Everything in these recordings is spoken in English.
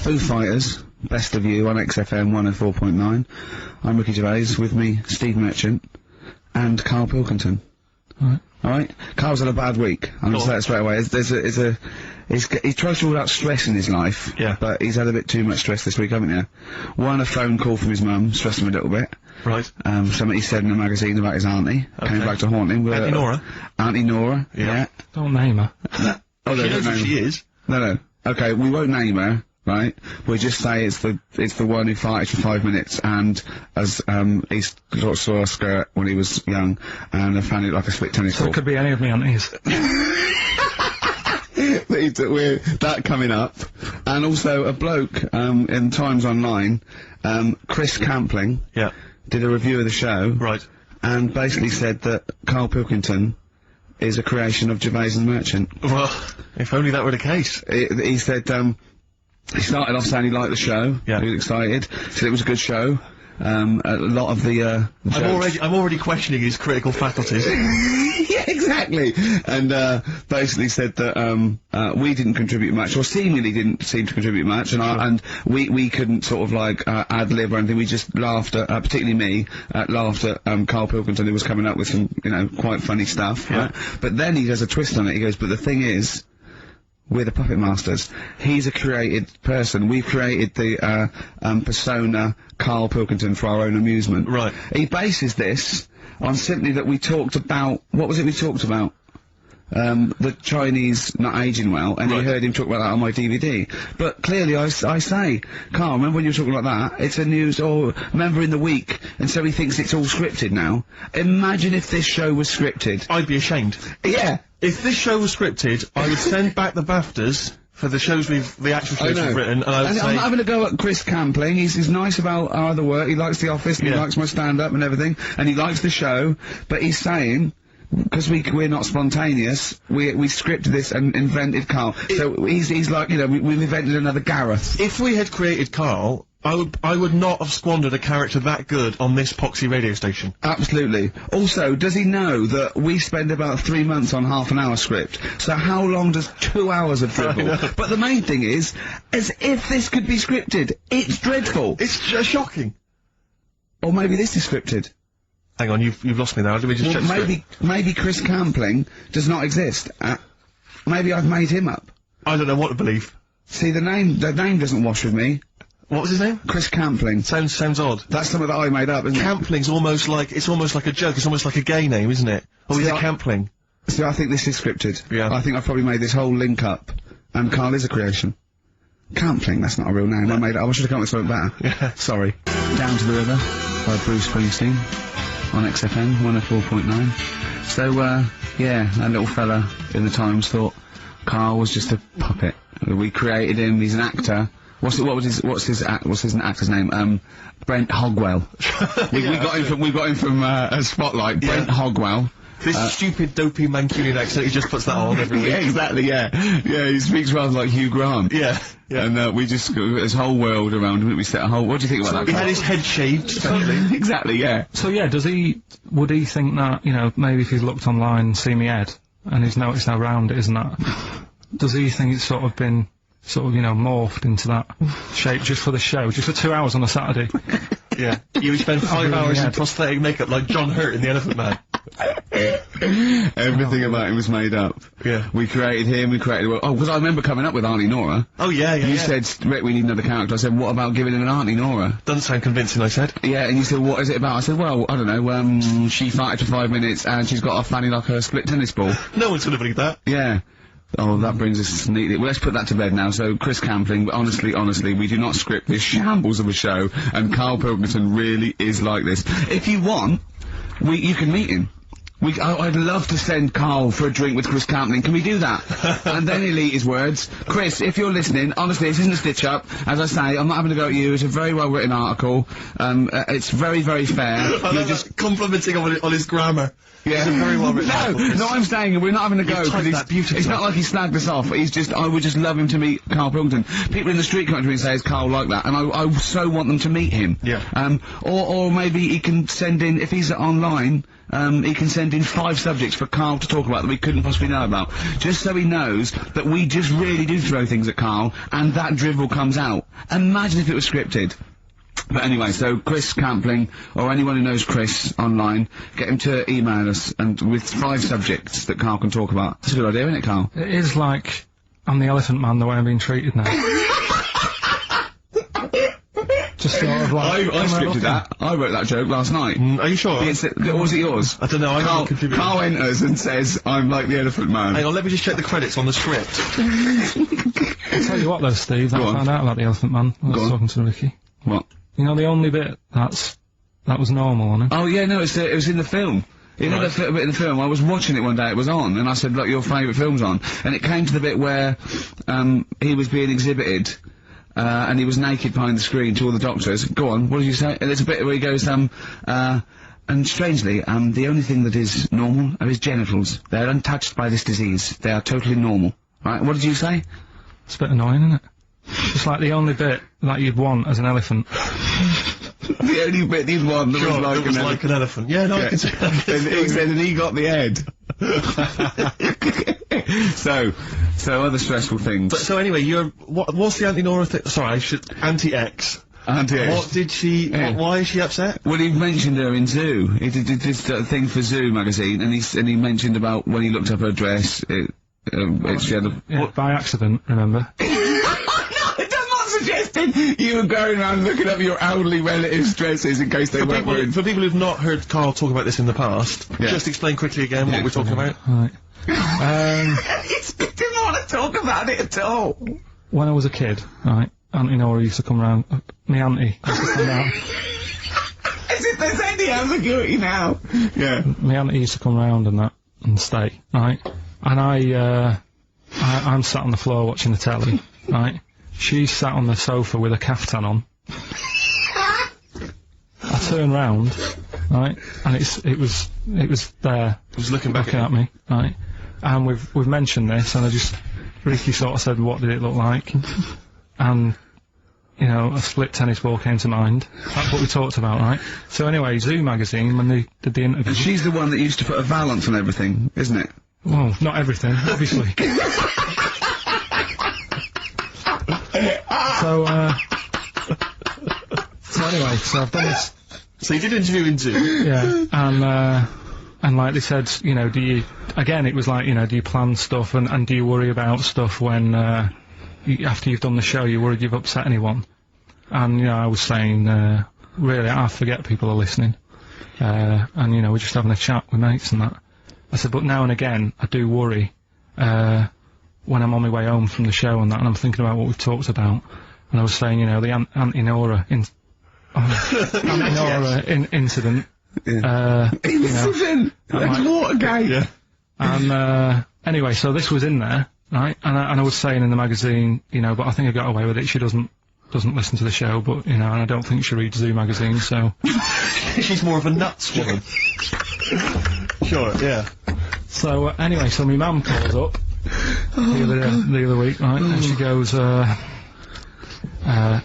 Foo Fighters, Best of You on XFM 104.9. I'm Ricky Gervais, with me, Steve Merchant, and Karl Pilkington. Alright? Karl's had a bad week, I'm gonna say that straight away. He tries to rule out stress in his life, but he's had a bit too much stress this week, haven't you? One, a phone call from his mum, stressed him a little bit. Right. Something he said in a magazine about his auntie, came back to haunt him. Auntie Nora? Auntie Nora, yeah. Don't name her. No. Oh, she knows who she is. No. Okay, we won't name her, right? We'll just say it's the one who farted for 5 minutes, and as he sort of saw a skirt when he was young, and I found it like a split tennis ball. So it could be any of me aunties. We're that coming up, and also a bloke in Times Online, Chris Campling, did a review of the show, right, and basically said that Karl Pilkington is a creation of Gervais and Merchant. Well, if only that were the case. He said he started off saying he liked the show. He was excited. Said it was a good show. A lot of the I'm already questioning his critical faculties. Yeah, exactly. And basically said that we didn't contribute much, or seemingly didn't seem to contribute much, and we couldn't sort of like ad lib or anything. We just laughed at, particularly me, laughed at Karl Pilkington, who was coming up with some, you know, quite funny stuff. Right? But then he does a twist on it. He goes, but the thing is, we're the puppet masters. He's a created person. We've created the persona Karl Pilkington for our own amusement. Right. He bases this on simply that we talked about, what was it we talked about? The Chinese not aging well, and you heard him talk about that on my DVD. But clearly I say, Karl, remember when you were talking like that? It's a news, or remember in the week, and so he thinks it's all scripted now. Imagine if this show was scripted. I'd be ashamed. Yeah. If this show was scripted, I would send back the BAFTAs for the shows the actual shows we've written, and I would say... I'm not having a go at Chris Campling. He's nice about our other work. He likes The Office, and he likes my stand-up and everything, and he likes the show, but he's saying, because we're not spontaneous, we scripted this and invented Karl. So he's like, you know, we've invented another Gareth. If we had created Karl, I would not have squandered a character that good on this poxy radio station. Absolutely. Also, does he know that we spend about 3 months on half-an-hour script? So how long does 2 hours of dribble? But the main thing is, as if this could be scripted, it's dreadful. It's shocking. Or maybe this is scripted. Hang on, you've lost me now. Let me just check. Maybe Chris Campling does not exist. Maybe I've made him up. I don't know what to believe. See, the name doesn't wash with me. What was his name? Chris Campling. Sounds odd. That's something that I made up, isn't it? Campling's almost like a joke. It's almost like a gay name, isn't it? Or is it Campling? See, I think this is scripted. Yeah. I think I've probably made this whole link up, and Karl is a creation. Campling, that's not a real name. I made it. I should have come up with something better. Yeah. Sorry. Down to the River by Bruce Springsteen on XFM 104.9. So, yeah, that little fella in the Times thought Karl was just a puppet. We created him. He's an actor. What's his actor's name? Brent Hogwell. we got him from Spotlight. Brent Hogwell. This stupid, dopey Mancunian accent, he just puts that on every week. Yeah, exactly, yeah. Yeah, he speaks rather like Hugh Grant. Yeah. And, we just got this whole world around him, we set a whole... What do you think about that? He had his head shaved, especially. Exactly, yeah. So yeah, would he think that, you know, maybe if he's looked online and seen me head, and he's noticed how round it is and that, does he think it's sort of been, you know, morphed into that shape just for the show, just for 2 hours on a Saturday? Yeah. You would spend 5 hours in prosthetic makeup like John Hurt in The Elephant Man. Everything about him was made up. Yeah. We created him, we created... Oh, because I remember coming up with Auntie Nora. Oh, yeah. You said, Rick, we need another character. I said, what about giving him an Auntie Nora? Doesn't sound convincing, I said. Yeah, and you said, what is it about? I said, well, I don't know, she farted for 5 minutes and she's got a fanny like a split tennis ball. No one's gonna believe that. Yeah. Oh, that brings us neatly. Well, let's put that to bed now. So, Chris Campling, but honestly, we do not script this shambles of a show, and Karl Pilkington really is like this. If you want, you can meet him. I'd love to send Karl for a drink with Chris Campling. Can we do that? And then he'll eat his words. Chris, if you're listening, honestly, this isn't a stitch-up. As I say, I'm not having to go at you. It's a very well-written article. It's very, very fair. You're just complimenting on his grammar. Yeah. It's a very well-written article. No, I'm saying we're not having to go, because it's not like he slagged us off. I would just love him to meet Karl Pilkington. People in the street come up to me and say, is Karl like that? And I so want them to meet him. Yeah. Or maybe he can send in, if he's online, he can send in 5 subjects for Carl to talk about that we couldn't possibly know about. Just so he knows that we just really do throw things at Carl, and that drivel comes out. Imagine if it was scripted. But anyway, so Chris Campling, or anyone who knows Chris online, get him to email us, and with 5 subjects that Carl can talk about. That's a good idea, isn't it, Carl? It is like, I'm the elephant man the way I'm being treated now. Just sort of like... I scripted that. I wrote that joke last night. Are you sure? Or was it yours? I don't know, I can't contribute. Carl enters and says, I'm like the elephant man. Hang on, let me just check the credits on the script. I'll tell you what though, Steve, I found out about the elephant man. I was talking to Ricky. What? You know the only bit that was normal on it? Oh yeah, no, it was in the film. You know the bit in the film, I was watching it one day, it was on, and I said, look, your favourite film's on. And it came to the bit where, he was being exhibited, and he was naked behind the screen to all the doctors. Go on, what did you say? And there's a bit where he goes, and strangely, the only thing that is normal are his genitals. They're untouched by this disease. They are totally normal. Right, what did you say? It's a bit annoying, isn't it? It's like the only bit that you'd want as an elephant. The only bit you'd want that was like an elephant. Yeah, no, I can see that. And he said, and he got the head. So other stressful things. But so anyway, what's the Anti-Nora thing? Sorry, Anti-X. Anti-X. What did she, why is she upset? Well, he mentioned her in Zoo. He did this thing for Zoo magazine, and he mentioned about when he looked up her dress, she had a... by accident, remember? You were going around looking up your elderly relatives' dresses in case they weren't wearing... For people who've not heard Carl talk about this in the past, just explain quickly again what we're talking about. Right. He didn't want to talk about it at all. When I was a kid, right, Auntie Nora used to come round, my auntie used to come round. As if there's any ambiguity now. Yeah. My auntie used to come round and stay, right? And I'm sat on the floor watching the telly, right? She's sat on the sofa with a caftan on. I turn round, right, and it was there. It was looking back at me, right? And we've mentioned this, and Ricky sort of said, what did it look like? And, you know, a split tennis ball came to mind. That's what we talked about, right? So anyway, Zoo magazine, when they did the interview... And she's the one that used to put a valance on everything, isn't it? Well, not everything, obviously. So anyway, so I've done this. So you did interview in Zoo? Yeah, and like they said, you know, it was like, you know, do you plan stuff and do you worry about stuff when, after you've done the show, you worried you've upset anyone? And, you know, I was saying, really, I forget people are listening. And, you know, we're just having a chat with mates and that. I said, but now and again, I do worry, when I'm on my way home from the show and that, and I'm thinking about what we've talked about. And I was saying, you know, the Anti-Nora incident. Yeah. Incident! That's Watergate! Yeah. And, anyway, so this was in there, right? And I was saying in the magazine, you know, but I think I got away with it. She doesn't listen to the show, but, you know, and I don't think she reads Zoo magazine, so... She's more of a nuts woman. Sure, yeah. So, anyway, so my mum calls up the other week, right, and she goes,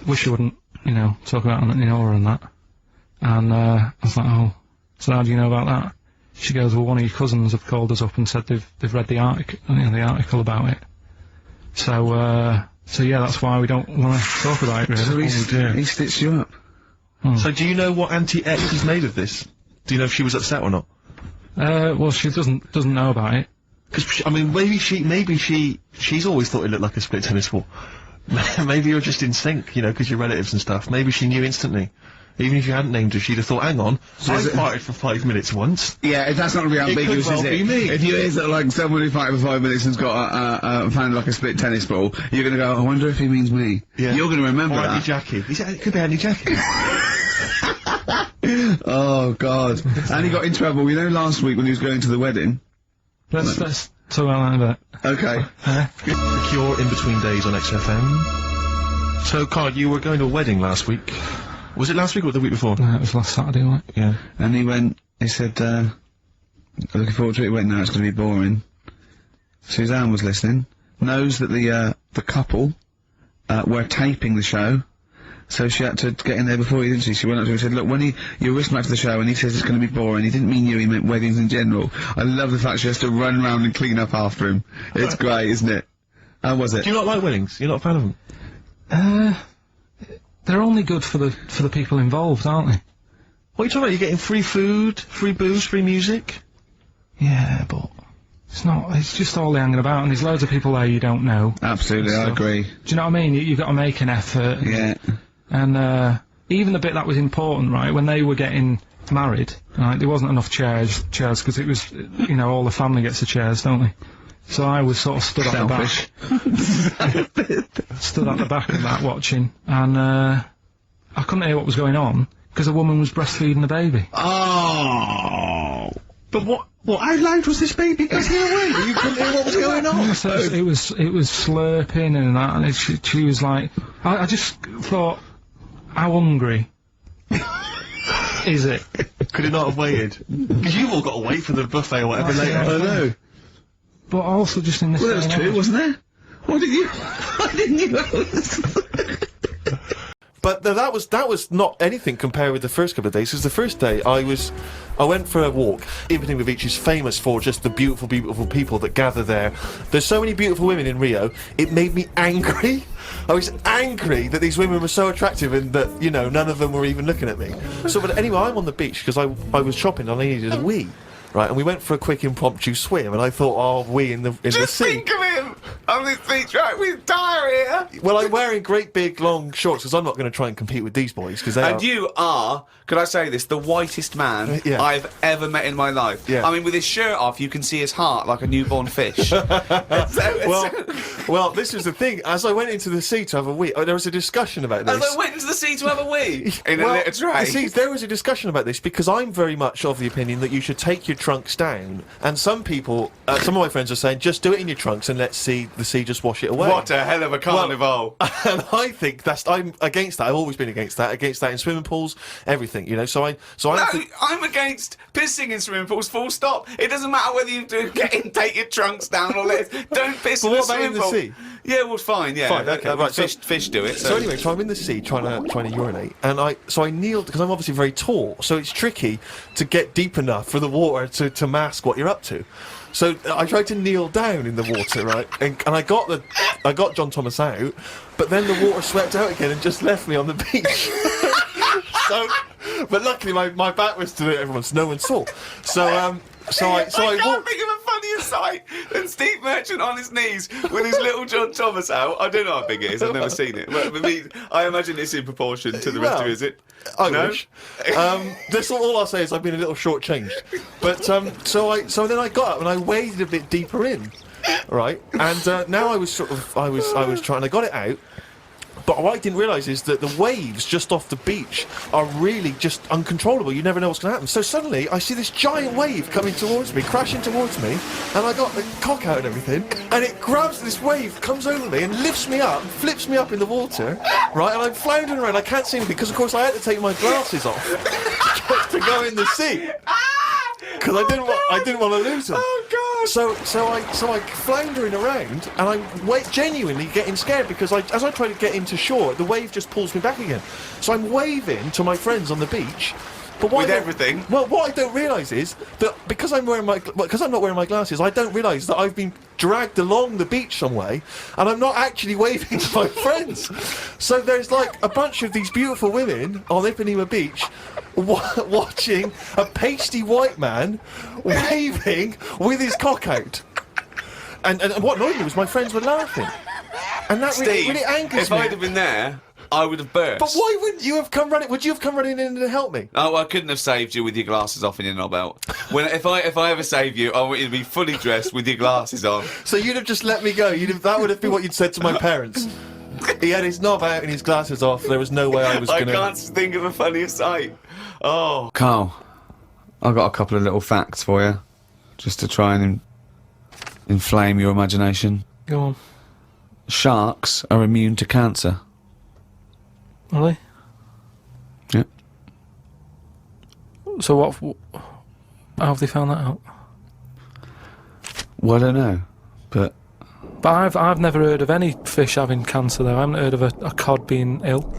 wish you wouldn't, you know, talk about Anti-Nora and that. And, I was like, oh, so how do you know about that? She goes, well, one of your cousins have called us up and said they've read the article about it. So yeah, that's why we don't want to talk about it, really. So he stitched you up. So do you know what Anti-X is made of this? Do you know if she was upset or not? Well, she doesn't know about it. Because, I mean, maybe she's always thought it looked like a split tennis ball. Maybe you're just in sync, you know, because you're relatives and stuff. Maybe she knew instantly. Even if you hadn't named her, she'd have thought, hang on, I farted for 5 minutes once. Yeah, that's not going to be ambiguous, is it? Be me. If you hear that, like, someone who farted for 5 minutes and's got found like a split tennis ball, you're going to go, I wonder if he means me. Yeah. You're going to remember that. Auntie Jackie. It could be Auntie Jackie. Oh, God. And he got in trouble, you know, last week when he was going to the wedding. Let's talk about that a bit. Okay. The Cure in between days on XFM. So, Carl, you were going to a wedding last week. Was it last week or the week before? It was last Saturday, right? Yeah. And he said, looking forward to it. He went, no, it's going to be boring. Suzanne was listening, knows that the couple, were taping the show, so she had to get in there before you, didn't she? She went up to him and said, look, when you're whisked back to the show and he says it's going to be boring, he didn't mean you, he meant weddings in general. I love the fact she has to run around and clean up after him. It's great, isn't it? How was it? Do you not like weddings? You're not a fan of them? They're only good for the people involved, aren't they? What are you talking about? You're getting free food, free booze, free music? Yeah, but it's not. It's just all hanging about, and there's loads of people there you don't know. Absolutely, I agree. Do you know what I mean? You've got to make an effort. Yeah. And even the bit that was important, right, when they were getting married, right, there wasn't enough chairs, because it was, you know, all the family gets the chairs, don't they? So I was sort of stood at the back. Stood at the back of that watching, and I couldn't hear what was going on, because a woman was breastfeeding the baby. Oh! But what, how loud was this baby? Because he away, you couldn't hear what was going on. So it was slurping and that, and she was like, I just thought, how hungry is it? Could it not have waited? Because you've all got to wait for the buffet or whatever later. I know. But also just in this. Well, there was two, wasn't there? Why didn't you? But that was not anything compared with the first couple of days, because the first day I went for a walk. Ipanema Beach is famous for just the beautiful, beautiful people that gather there. There's so many beautiful women in Rio, it made me angry. I was angry that these women were so attractive and that, you know, none of them were even looking at me. So, but anyway, I'm on the beach because I was shopping and I needed a wee. Right, and we went for a quick impromptu swim, and I thought, oh, wee in the sea. Just think of him on this beach, right, with diarrhea. Well, I'm wearing great big long shorts because I'm not going to try and compete with these boys because they And you are, could I say this, the whitest man Yeah. I've ever met in my life. Yeah. I mean, with his shirt off, you can see his heart like a newborn fish. Well, this is the thing. As I went into the sea to have a wee, there was a discussion about this. As I went into the sea to have a wee in a Well, little tray. you see, there was a discussion about this because I'm very much of the opinion that you should take your trunks down, and some people, some of my friends are saying, just do it in your trunks and let the sea just wash it away. What a hell of a carnival. And I think I'm against that. I've always been against that in swimming pools, everything, you know. So I No, think, I'm against pissing in swimming pools, full stop. It doesn't matter whether you do get in, take your trunks down or don't piss But in what the about swimming in the pool. sea? Yeah, well, fine, yeah. Fine, okay, right, so- Fish do it. So anyway, so I'm in the sea trying to urinate, and I kneeled because I'm obviously very tall, so it's tricky to get deep enough for the water to mask what you're up to. So I tried to kneel down in the water, right, and I got John Thomas out, but then the water swept out again and just left me on the beach. But luckily my back was to everyone, so no one saw. I can't think of a funnier sight than Steve Merchant on his knees with his little John Thomas out. I don't know how big it is, I've never seen it. But I imagine it's in proportion to the rest of it, is it? I No? wish. That's all I'll say is I've been a little shortchanged. But so then I got up and I waded a bit deeper in, right? And now I was trying. I got it out. But what I didn't realise is that the waves just off the beach are really just uncontrollable. You never know what's going to happen. So suddenly, I see this giant wave coming towards me, crashing towards me, and I got the cock out and everything, and it grabs this wave, comes over me, and lifts me up, flips me up in the water, right? And I'm floundering around. I can't see anything because, of course, I had to take my glasses off to go in the sea because I didn't want to lose them. Oh, God! So I'm floundering around, and I'm genuinely getting scared because as I try to get into shore, the wave just pulls me back again. So I'm waving to my friends on the beach. But With everything? Well, what I don't realise is that because I'm not wearing my glasses, I don't realise that I've been dragged along the beach some way, and I'm not actually waving to my friends. So there's like a bunch of these beautiful women on Ipanema Beach watching a pasty white man waving with his cock out. And what annoyed me was my friends were laughing. And that Steve, really angers if me. I'd have been there, I would have burst. But why wouldn't you have come running? Would you have come running in to help me? Oh, I couldn't have saved you with your glasses off and your knob out. If I ever save you, I want you to be fully dressed with your glasses on. So you'd have just let me go. That would have been what you'd said to my parents. He had his knob out and his glasses off. There was no way I was going to... I can't think of a funnier sight. Oh. Carl, I've got a couple of little facts for you, just to try and inflame your imagination. Go on. Sharks are immune to cancer. Really? Yep. So how have they found that out? Well, I don't know, but But I've never heard of any fish having cancer though. I haven't heard of a cod being ill.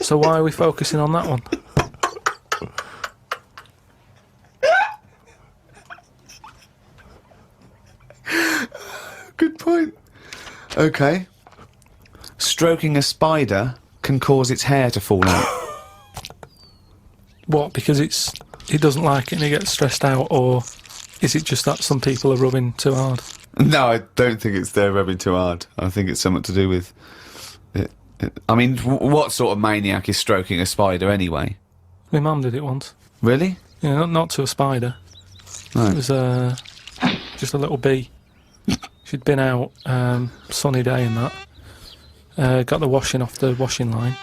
So why are we focusing on that one? Good point. Okay. Stroking a spider can cause its hair to fall out. What? Because he doesn't like it and he gets stressed out, or is it just that some people are rubbing too hard? No, I don't think it's they're rubbing too hard. I think it's something to do with it. I mean, what sort of maniac is stroking a spider anyway? My mum did it once. Really? Yeah, not to a spider. Right. It was just a little bee. She'd been out, sunny day and that. Got the washing off the washing line.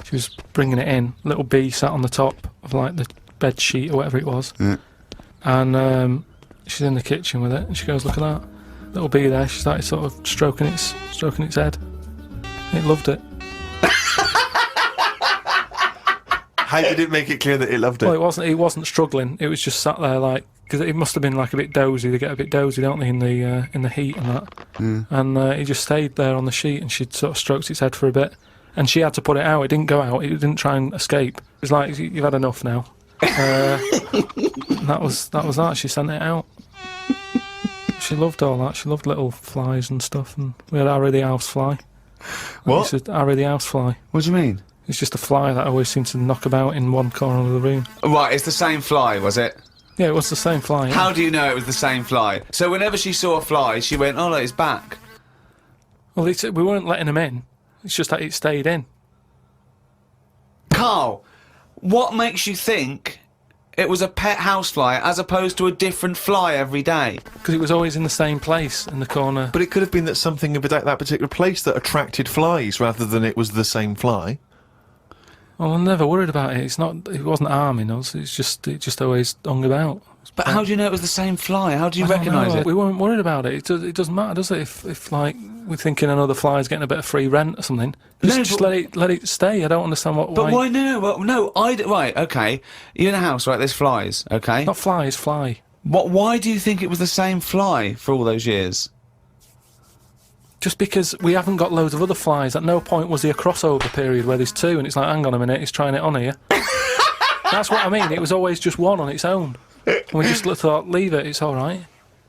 She was bringing it in. Little bee sat on the top of like the bed sheet or whatever it was. Yeah. And she's in the kitchen with it, and she goes, "Look at that little bee there." She started sort of stroking its head. It loved it. How did it make it clear that it loved it? Well, it wasn't struggling. It was just sat there like, because it must have been like a bit dozy. They get a bit dozy, don't they, in the heat and that. And he just stayed there on the sheet, and she'd sort of stroked its head for a bit, and she had to put it out. It didn't go out. It didn't try and escape. It was like, "You've had enough now." That was that. She sent it out. She loved all that. She loved little flies and stuff. And we had Harry the housefly. What? Harry the housefly. What do you mean? It's just a fly that always seemed to knock about in one corner of the room. Right, it's the same fly, was it? Yeah, it was the same fly. Yeah. How do you know it was the same fly? So whenever she saw a fly, she went, "Oh, look, it's back." Well, we weren't letting him in. It's just that it stayed in. Carl, what makes you think it was a pet housefly as opposed to a different fly every day? Because it was always in the same place in the corner. But it could have been that something about that particular place that attracted flies rather than it was the same fly. Well, I'm never worried about it. It wasn't harming us. It just always hung about. But how do you know it was the same fly? How do you I don't recognise know. it? We weren't worried about it. It doesn't matter, does it? If like we're thinking another fly's getting a bit of free rent or something, just let it stay. I don't understand what. But why? No. Right. Okay. You're in a house, right? There's flies. Okay. Not flies, fly. Why do you think it was the same fly for all those years? Just because we haven't got loads of other flies. At no point was there a crossover period where there's two, and it's like, hang on a minute, he's trying it on here. That's what I mean. It was always just one on its own. And we just thought, leave it, it's all right.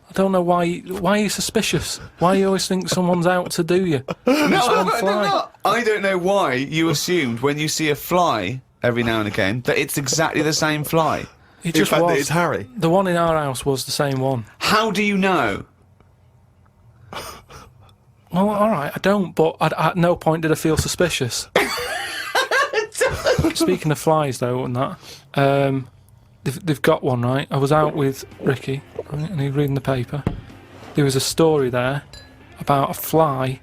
I don't know why are you suspicious? Why you always think someone's out to do you? I don't know why you assumed when you see a fly every now and again that it's exactly the same fly. It just In fact, was. that it's Harry. The one in our house was the same one. How do you know? Well, all right, I don't, but at no point did I feel suspicious. Speaking of flies, though, and that, they've got one, right? I was out with Ricky, right, and he was reading the paper. There was a story there about a fly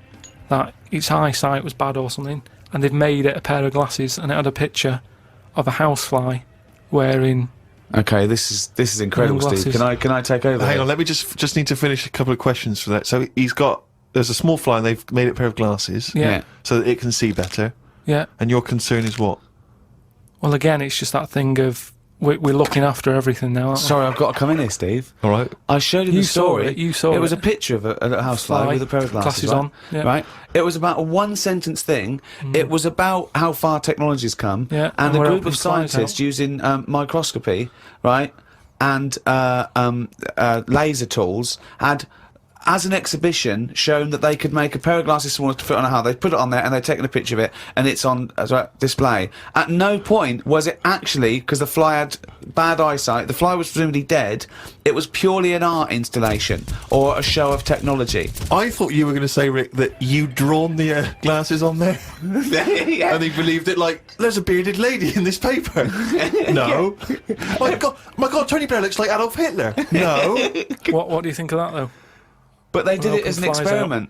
that its eyesight was bad or something, and they've made it a pair of glasses, and it had a picture of a housefly wearing. Okay, this is incredible, Steve. Can I take over? Hang on, let me just need to finish a couple of questions for that. So there's a small fly and they've made it a pair of glasses. Yeah. So that it can see better. Yeah. And your concern is what? Well, again, it's just that thing of we're looking after everything now. Aren't we? Sorry, I've got to come in here, Steve. All right. I showed you the story. You saw it. It was a picture of a housefly with a pair of glasses on. Yeah. Right. It was about a one-sentence thing. It was about how far technology's come. Yeah, And and a we're group helping of flies scientists out. using microscopy, right, and laser tools had, as an exhibition, shown that they could make a pair of glasses smaller to fit on a house. They put it on there and they'd taken a picture of it, and it's on display. At no point was it actually, because the fly had bad eyesight, the fly was presumably dead, it was purely an art installation or a show of technology. I thought you were going to say, Rick, that you'd drawn the glasses on there. Yeah. And he believed it like, there's a bearded lady in this paper. No. My God, Tony Blair looks like Adolf Hitler. No. What do you think of that, though? But they did it Helping as an flies out. experiment.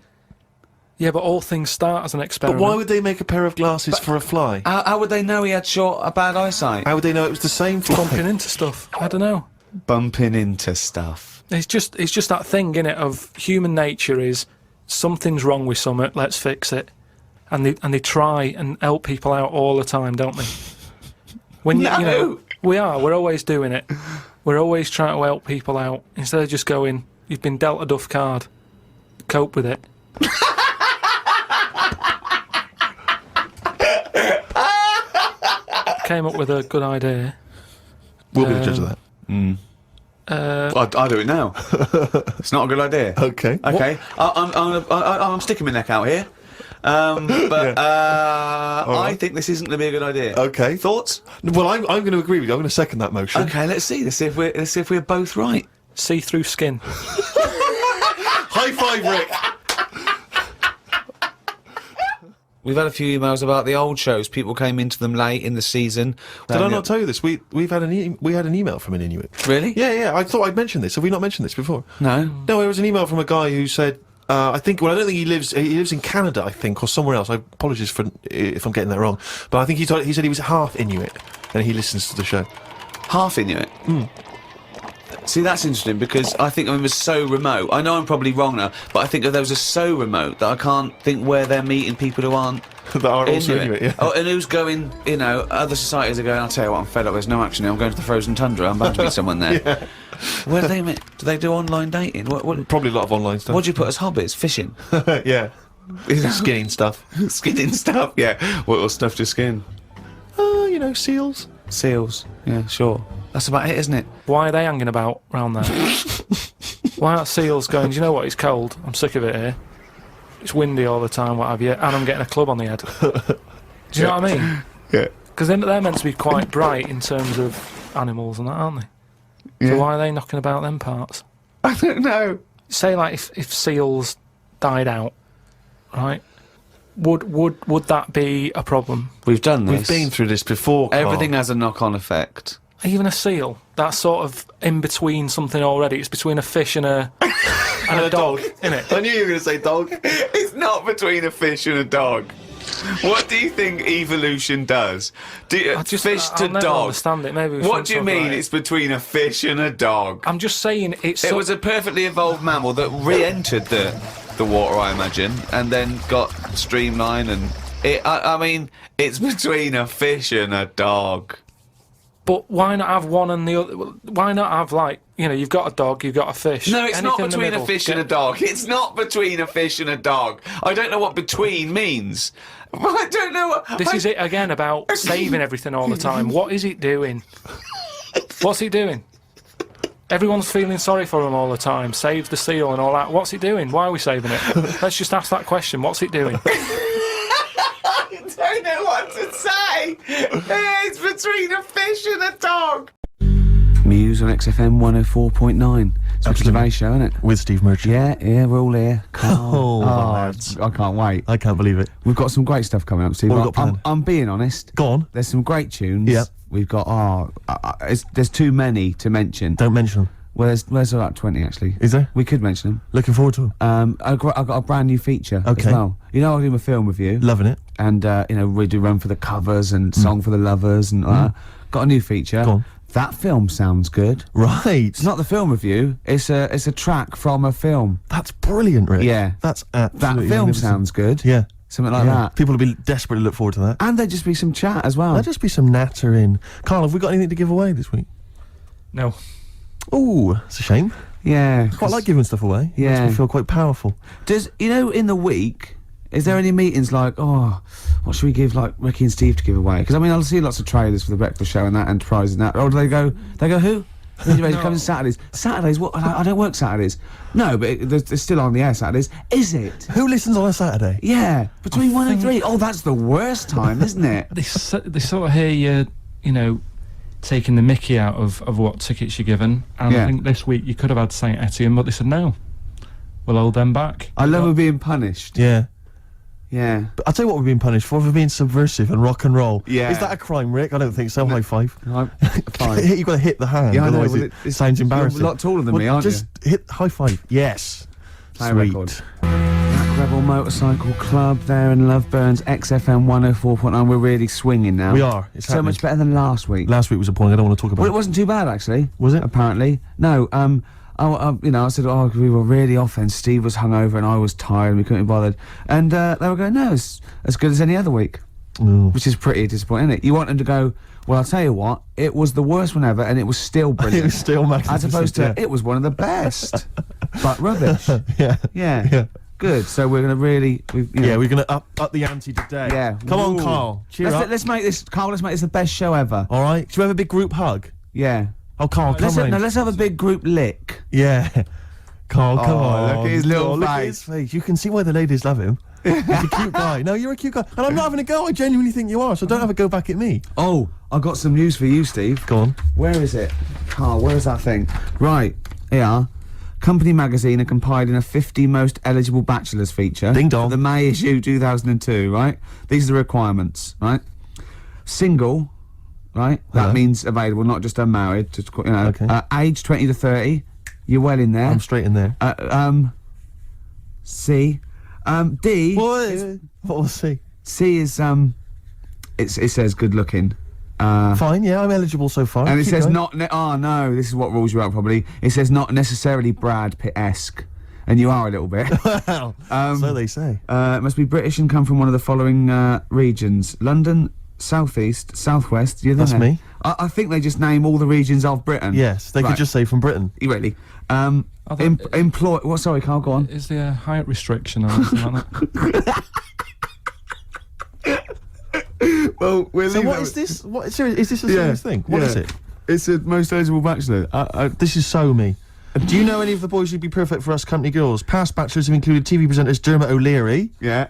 Yeah, but all things start as an But experiment. why would they make a pair of glasses for a fly? How would they know he had bad eyesight? How would they know it was the same fly? bumping into stuff? I don't know. Bumping into stuff. It's just that thing, innit, of human nature is something's wrong with something, let's fix it. And they try and help people out all the time, don't they? When you know, we're always doing it. We're always trying to help people out instead of just going, you've been dealt a duff card, cope with it. came up with a good idea. We'll be the judge of that. I'll do it now. It's not a good idea. Okay. Okay. I'm sticking my neck out here. I think this isn't going to be a good idea. Okay. Thoughts? Well, I'm going to agree with you. I'm going to second that motion. Okay, let's see. Let's see if we're both right. See-through skin. High five, Rick. We've had a few emails about the old shows. People came into them late in the season. Did I not tell you this? We had an email from an Inuit. Really? Yeah. I thought I'd mentioned this. Have we not mentioned this before? No. No, it was an email from a guy who said, I don't think he lives in Canada, I think, or somewhere else. I apologise for if I'm getting that wrong. But I think he said he was half Inuit, and he listens to the show. Half Inuit? See, that's interesting, because I think it was so remote. I know I'm probably wrong now, but I think that those are so remote that I can't think where they're meeting people who aren't that are also Inuit, yeah. Oh, and who's going, other societies are going, I'll tell you what, I'm fed up, there's no action here, I'm going to the frozen tundra, I'm bound to meet someone there. Yeah. Where do they meet? Do they do online dating? What, Probably a lot of online stuff. what do you put as hobbies? Fishing? Yeah. Skinning stuff. Skinning stuff, yeah. What stuff to skin? Seals. Seals, yeah, sure. That's about it, isn't it? Why are they hanging about round there? Why aren't seals going, do you know what, it's cold, I'm sick of it here. It's windy all the time, what have you, and I'm getting a club on the head. Do you know what I mean? Yeah. Because they're meant to be quite bright in terms of animals and that, aren't they? Yeah. So why are they knocking about them parts? I don't know. Say, like, if seals died out, right, would that be a problem? We've done this. We've been through this before, Carl. Everything has a knock-on effect. Even a seal, that's sort of in between something already. It's between a fish and a dog, innit? I knew you were going to say dog. It's not between a fish and a dog. What do you think evolution does? Fish to I'll never dog. understand it. Maybe we What shouldn't do you talk mean about it. it's between a fish and a dog? I'm just saying it's. It was a perfectly evolved mammal that re-entered the water, I imagine, and then got streamlined. And I mean, it's between a fish and a dog. But why not have one and the other? Why not have, like, you've got a dog, you've got a fish. No, it's not Anything in the between a middle. fish and a dog. It's not between a fish and a dog. I don't know what between means. I don't know what... This is it again about saving everything all the time. What is it doing? What's it doing? Everyone's feeling sorry for him all the time. Save the seal and all that. What's it doing? Why are we saving it? Let's just ask that question. What's it doing? I don't know what to say. It's between a fish and a dog. Muse on XFM 104.9. It's a Gervais show, isn't it? With Steve Merchant. Yeah, we're all here. Oh, lads. I can't wait. I can't believe it. We've got some great stuff coming up, Steve. What have we got planned? I'm being honest. Go on. There's some great tunes. Yep. We've got, there's too many to mention. Don't mention them. Well, there's about 20, actually. Is there? We could mention them. Looking forward to them. I've got a brand new feature as Okay. well. I'm doing a film with you. Loving it. And, we do Run for the Covers and Song for the Lovers and got a new feature. Go on. That film sounds good. Right. It's not the film review, it's a track from a film. That's brilliant, Rick. Yeah. That's That absolutely film magnificent. sounds good. Yeah. Something like Yeah. that. People will be desperate to look forward to that. And there'd just be some chat as well. There'll just be some natter in. Carl, have we got anything to give away this week? No. Ooh, it's a shame. Yeah. Quite like giving stuff away. Yeah. Makes me feel quite powerful. Does, in the week, is there any meetings like, what should we give, like, Ricky and Steve to give away? Because, I'll see lots of trailers for the breakfast show and that, Enterprise and that. Or do they go, who? Coming Saturdays. Saturdays? What? I don't work Saturdays. No, but they're still on the air Saturdays. Is it? Who listens on a Saturday? Yeah. Between 1 and 3. Oh, that's the worst time, isn't it? They sort of hear you, taking the mickey out of what tickets you're given. And Yeah. I think this week you could have had St Etienne, but they said no. We'll hold them back. I love being punished. Yeah. Yeah. But I'll tell you what we're being punished for being subversive and rock and roll. Yeah. Is that a crime, Rick? I don't think so. High five. Fine. You've got to hit the hand, Yeah, I know, otherwise well, it sounds embarrassing. You're a lot taller than me, aren't just hit high five. Yes. Play Sweet. record. Black Rebel Motorcycle Club there in Loveburns, XFM 104.9. We're really swinging now. We are. It's so happening. much better than last week. Last week was appalling. I don't want to talk about Well, it wasn't too bad, actually. Was it? Apparently. No, I said, we were really off and Steve was hungover and I was tired and we couldn't be bothered. And they were going, no, it's as good as any other week. Ooh. Which is pretty disappointing, isn't it? You want them to go, well, I'll tell you what, it was the worst one ever and it was still brilliant. It was still magnificent. As opposed to, yeah. it was one of the best. But rubbish. Yeah. Yeah. Yeah. Good. So we're gonna really, Yeah, we're gonna up the ante today. Yeah. Come on, Ooh. Carl. Cheer up. Let's make this, Carl. Let's make this the best show ever. All right. Should we have a big group hug? Yeah. Oh, Carl, come on. Let's have a big group lick. Yeah. Carl, come on. look at his little Look at face. his face. You can see why the ladies love him. He's a cute guy. No, you're a cute guy. And I'm not having a go. I genuinely think you are, so don't have a go back at me. Oh, I've got some news for you, Steve. Go on. Where is it? Carl, where is that thing? Right, here. Company Magazine are compiling a 50 most eligible bachelors feature. Ding dong. For the May issue 2002, right? These are the requirements, right? Single, right? That means available, not just unmarried. Just, you know, Okay. age 20 to 30. You're well in there. I'm straight in there. C. D. What was C? C is, it says good looking. Fine, yeah, I'm eligible so far. And it Keep says going. not, oh no, this is what rules you out probably. It says not necessarily Brad Pitt-esque. And you are a little bit. Well, so they say. It must be British and come from one of the following regions. London, South East, South West. You're That's there. me. I think they just name all the regions of Britain. Yes, they Right. could just say from Britain. Really. thought- Employ. What? Sorry, Carl. Go on. Is there a height restriction or anything like that? Well, we'll So what is this? What is this a serious thing? What is it? It's the most eligible bachelor. This is so me. Do you know any of the boys who'd be perfect for us company girls? Past bachelors have included TV presenters Dermot O'Leary. Yeah.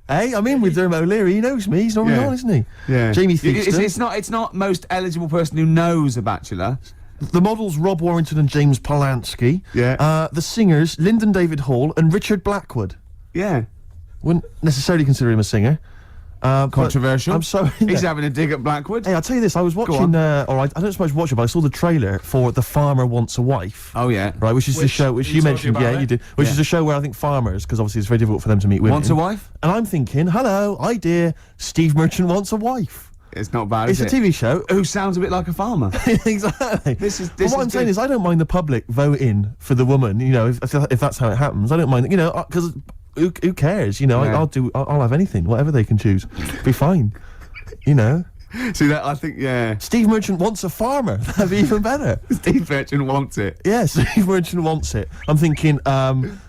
Hey, I'm in with Dermot O'Leary. He knows me. He's normally Yeah. on, isn't he? Yeah. Jamie Theakston. It's not most eligible person who knows a bachelor. The models Rob Warrington and James Polanski. Yeah. The singers Lyndon David Hall and Richard Blackwood. Yeah. Wouldn't necessarily consider him a singer. But Controversial. I'm sorry. He's having a dig at Blackwood. Hey, I'll tell you this. I was watching. Or I don't suppose watch it, but I saw the trailer for The Farmer Wants a Wife. Oh yeah. Right, which is the show which you told you mentioned. about Yeah, it? you did. Which Yeah. is a show where I think farmers, because obviously it's very difficult for them to meet women. Wants a wife? And I'm thinking, hello, idea. Steve Merchant wants a wife. It's not bad. It's a is it? TV show. Who sounds a bit like a farmer. Exactly. This But what I'm saying good. is, I don't mind the public voting for the woman. You know, if that's how it happens, I don't mind. You know, because who cares? You know, Yeah. I'll have anything, whatever they can choose. Be fine. You know, See that? I think yeah. Steve Merchant wants a farmer. That'd be even better. Steve Merchant wants it. Yeah, Steve Merchant wants it. I'm thinking,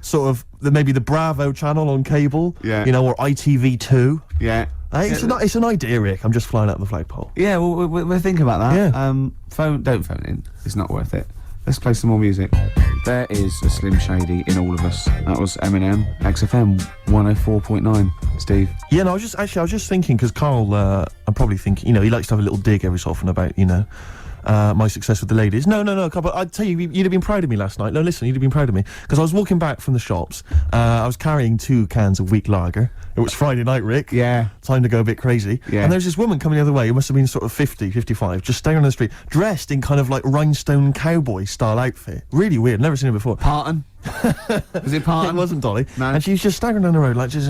sort of maybe the Bravo channel on cable. Yeah. You know, or ITV2. Yeah. Hey, it's an idea, Rick. I'm just flying out the flagpole. Yeah. Well, we'll think about that. Yeah. Don't phone in. It's not worth it. Let's play some more music. There is a Slim Shady in all of us. That was Eminem, XFM 104.9. Steve. Yeah, no, I was just thinking, because Carl, I'm probably thinking, you know, he likes to have a little dig every so often about, you know, my success with the ladies. No, but I'd tell you, you'd have been proud of me last night. No, listen, you'd have been proud of me. Because I was walking back from the shops, I was carrying 2 cans of weak lager. It was Friday night, Rick. Yeah. Time to go a bit crazy. Yeah. And there's this woman coming the other way, who must have been sort of 50, 55, just standing on the street, dressed in kind of like rhinestone cowboy style outfit. Really weird, never seen her before. Parton. Was it Parton? It wasn't Dolly. No. And she's just staggering down the road, like, just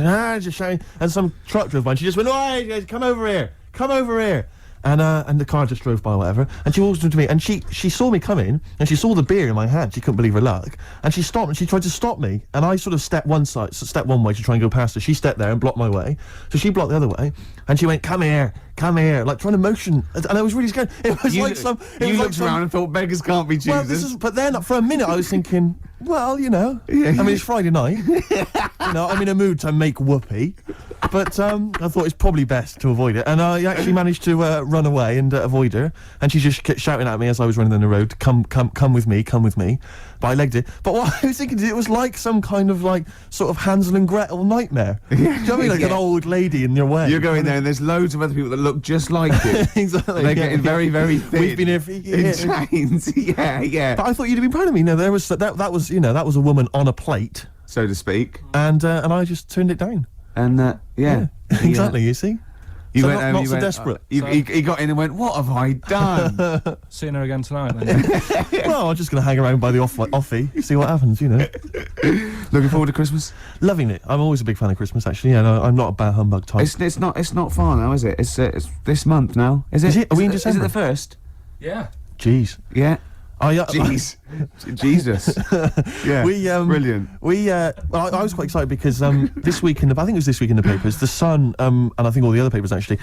shouting. And some truck drove by, and she just went, "Oi, come over here. Come over here." And the car just drove by, or whatever. And she walked into me, and she saw me coming, and she saw the beer in my hand. She couldn't believe her luck. And she stopped, and she tried to stop me. And I sort of stepped one way to try and go past her. She stepped there and blocked my way. So she blocked the other way, and she went, come here, like trying to motion. And I was really scared. It was like some. It You was like looked some, around and thought beggars can't be well, choosers. but then for a minute I was thinking, well, you know, I mean, it's Friday night. You know, I'm in a mood to make whoopee, but I thought it's probably best to avoid it. And I actually managed to run away and avoid her. And she just kept shouting at me as I was running down the road, come with me, come with me. But I legged it. But what I was thinking is it was like some kind of like sort of Hansel and Gretel nightmare. Do you know what I mean? Like an old lady in your way. You're going there and there's loads of other people that look just like you. Exactly. They're yeah, getting very, very thin. We've been here for in years. chains. Yeah. But I thought you'd have been proud of me. No, there was that was, you know, that was a woman on a plate, So to speak. and I just turned it down. And yeah. Exactly. You see, You So went not- home, not you so went, desperate. He got in and went, what have I done? Seeing her again tonight, then. well, I'm just going to hang around by the offie, see what happens. You know, Looking forward to Christmas? loving it. I'm always a big fan of Christmas. Actually, yeah, no, I'm not a bah humbug type. It's not far now, is it? It's this month now. Is it? Is it? Are we in Is it December? the first? Yeah. Jeez. Yeah. Jeez. Jesus. Yeah. We brilliant. Well, I was quite excited because this week I think it was this week in the papers, the Sun and I think all the other papers actually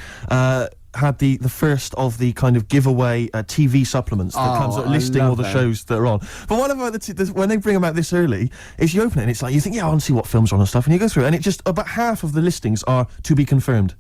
had the first of the kind of giveaway TV supplements that comes I listing all love the them. shows that are on. But what about when they bring them out this early, is you open it and it's like, you think, yeah, I want to see what films are on and stuff, and you go through it, and it just, about half of the listings are to be confirmed.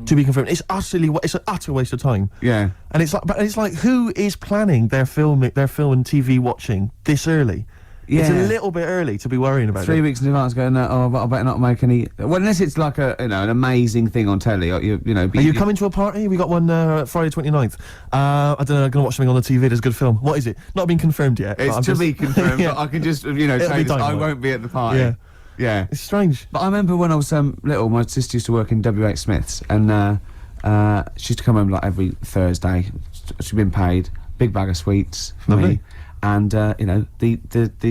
To be confirmed. It's it's an utter waste of time. Yeah. And it's like, who is planning their film and TV watching this early? Yeah. It's a little bit early to be worrying about 3 it. weeks in advance going, but I better not make any... Well, unless it's like an amazing thing on telly, or you know... Are you coming to a party? We got one Friday 29th. I don't know, I'm going to watch something on the TV, there's a good film. What is it? Not been confirmed yet. It's to be confirmed, Yeah. but I can just, say be this, I dynamite. won't be at the party. Yeah. Yeah. It's strange. But I remember when I was little, my sister used to work in W.H. Smith's, and she used to come home like every Thursday. She'd been paid, big bag of sweets for Lovely. me, and the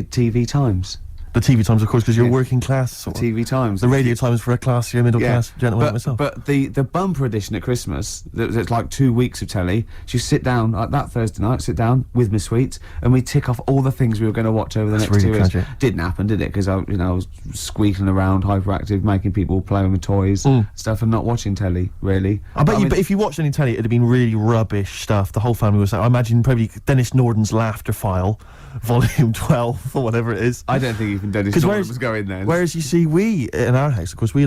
TV Times. The TV Times, of course, because you're Yeah. working class. Sort of. TV Times. The radio Times for a classier middle class gentleman like myself. But the bumper edition at Christmas, it's like 2 weeks of telly. She sit down like that Thursday night, sit down with my sweets, and we tick off all the things we were going to watch over the That's next really 2 weeks. tragic. Didn't happen, did it? Because I was squeaking around, hyperactive, making people play with my toys, stuff, and not watching telly really. I bet you, but if you watched any telly, it'd have been really rubbish stuff. The whole family was. I imagine probably Dennis Norden's Laughter File, Volume 12 or whatever it is. I don't think even Dennis Norton was going there. Whereas you see, we in our house, of course, we'd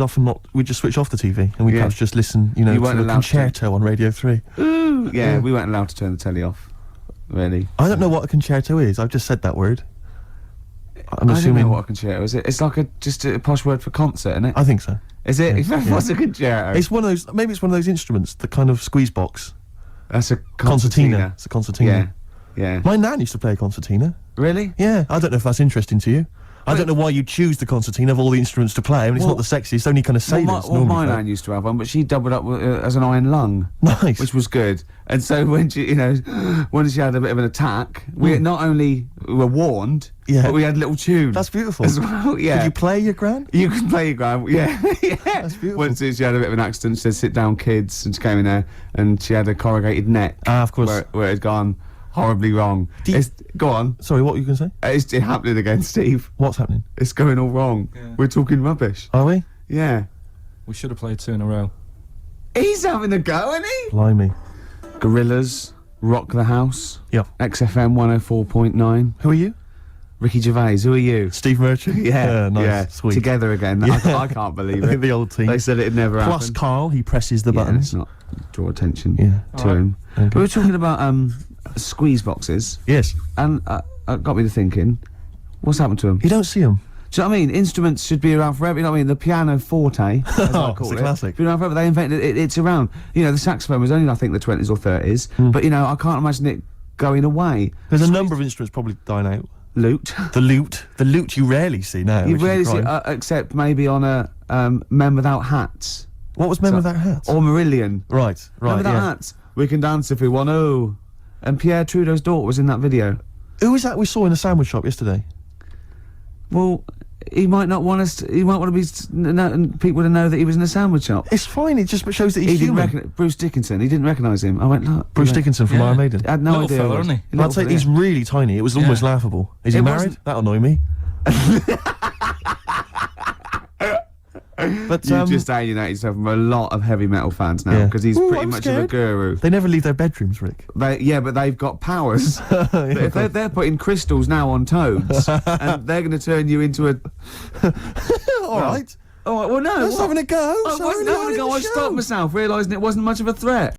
just switch off the TV and we'd Yeah. perhaps just listen, You to weren't the allowed concerto on Radio 3. Yeah, we weren't allowed to turn the telly off. Really. I don't know what a concerto is. I've just said that word. I'm I don't assuming. know what a concerto is. It's like just a posh word for concert, isn't it? I think so. Is it? Yeah. What's a concerto? It's one of those. Maybe it's one of those instruments, the kind of squeeze box. That's a Concertina. It's a concertina. Yeah. My nan used to play a concertina. Really? Yeah, I don't know if that's interesting to you. I don't know why you choose the concertina of all the instruments to play. I mean, it's Well- not the sexiest. Only kind of sailors Well, my normally play. nan used to have one, but she doubled up as an iron lung. Nice. Which was good. And so when she, when she had a bit of an attack, we not only were warned, Yeah. but we had little tunes. That's beautiful. As well, yeah. Could you play your gran? You can play your grand, yeah. Yeah. That's beautiful. Once she had a bit of an accident, she said, "Sit down, kids," and she came in there, and she had a corrugated neck. Ah, of course. Where it had gone horribly wrong. Do you- Go on. Sorry, what were you going to say? It's happening again, Steve. What's happening? It's going all wrong. Yeah. We're talking rubbish. Are we? Yeah. We should have played 2 in a row. He's having a go, isn't he? Blimey. Gorillas, Rock the House, Yeah. XFM 104.9. Who are you? Ricky Gervais, who are you? Steve Merchant? Yeah, nice. Sweet. Together again. I can't believe it. The old team. They said it'd never Plus happen. Carl, he presses the Yeah, buttons. let's not draw attention Yeah. to him. Okay. We were talking about squeeze boxes, Yes. and it got me to thinking, what's happened to them? You don't see them. Do you know what I mean? Instruments should be around forever. You know what I mean? The piano forte, as I Oh, call it's a it, classic. been around forever. They invented it. It's around. The saxophone was only, I think, the 20s or 30s. But I can't imagine it going away. There's a number of instruments probably dying out. Lute. The lute you rarely see now. You which is rarely a see, crime. except maybe on a Men Without Hats. What was Men Without Hats? Or Marillion. Right, Men Without yeah. Hats. We can dance if we want to. And Pierre Trudeau's daughter was in that video. Who was that we saw in the sandwich shop yesterday? Well, he might not want us. He might want to be people to know that he was in a sandwich shop. It's fine, it just shows that He he's didn't human. recognize Bruce Dickinson. He didn't recognise him. I went, look. Bruce Dickinson from Yeah. Iron Maiden. I had no Little idea. fella, who it was. isn't he? Little I'd say fella, he's yeah. really tiny. It was almost laughable. Is he It married? wasn't- That'll annoy me. But You've just alienated yourself from a lot of heavy metal fans now, Yeah. because he's Ooh, pretty I'm much of a scared. guru. they never leave their bedrooms, Rick. But they've got powers. If they're putting crystals now on toads, and they're going to turn you into a... All right. Oh, well, no. Let's what? having a go. I So wasn't early having on a in go. the I show. stopped myself, realising it wasn't much of a threat.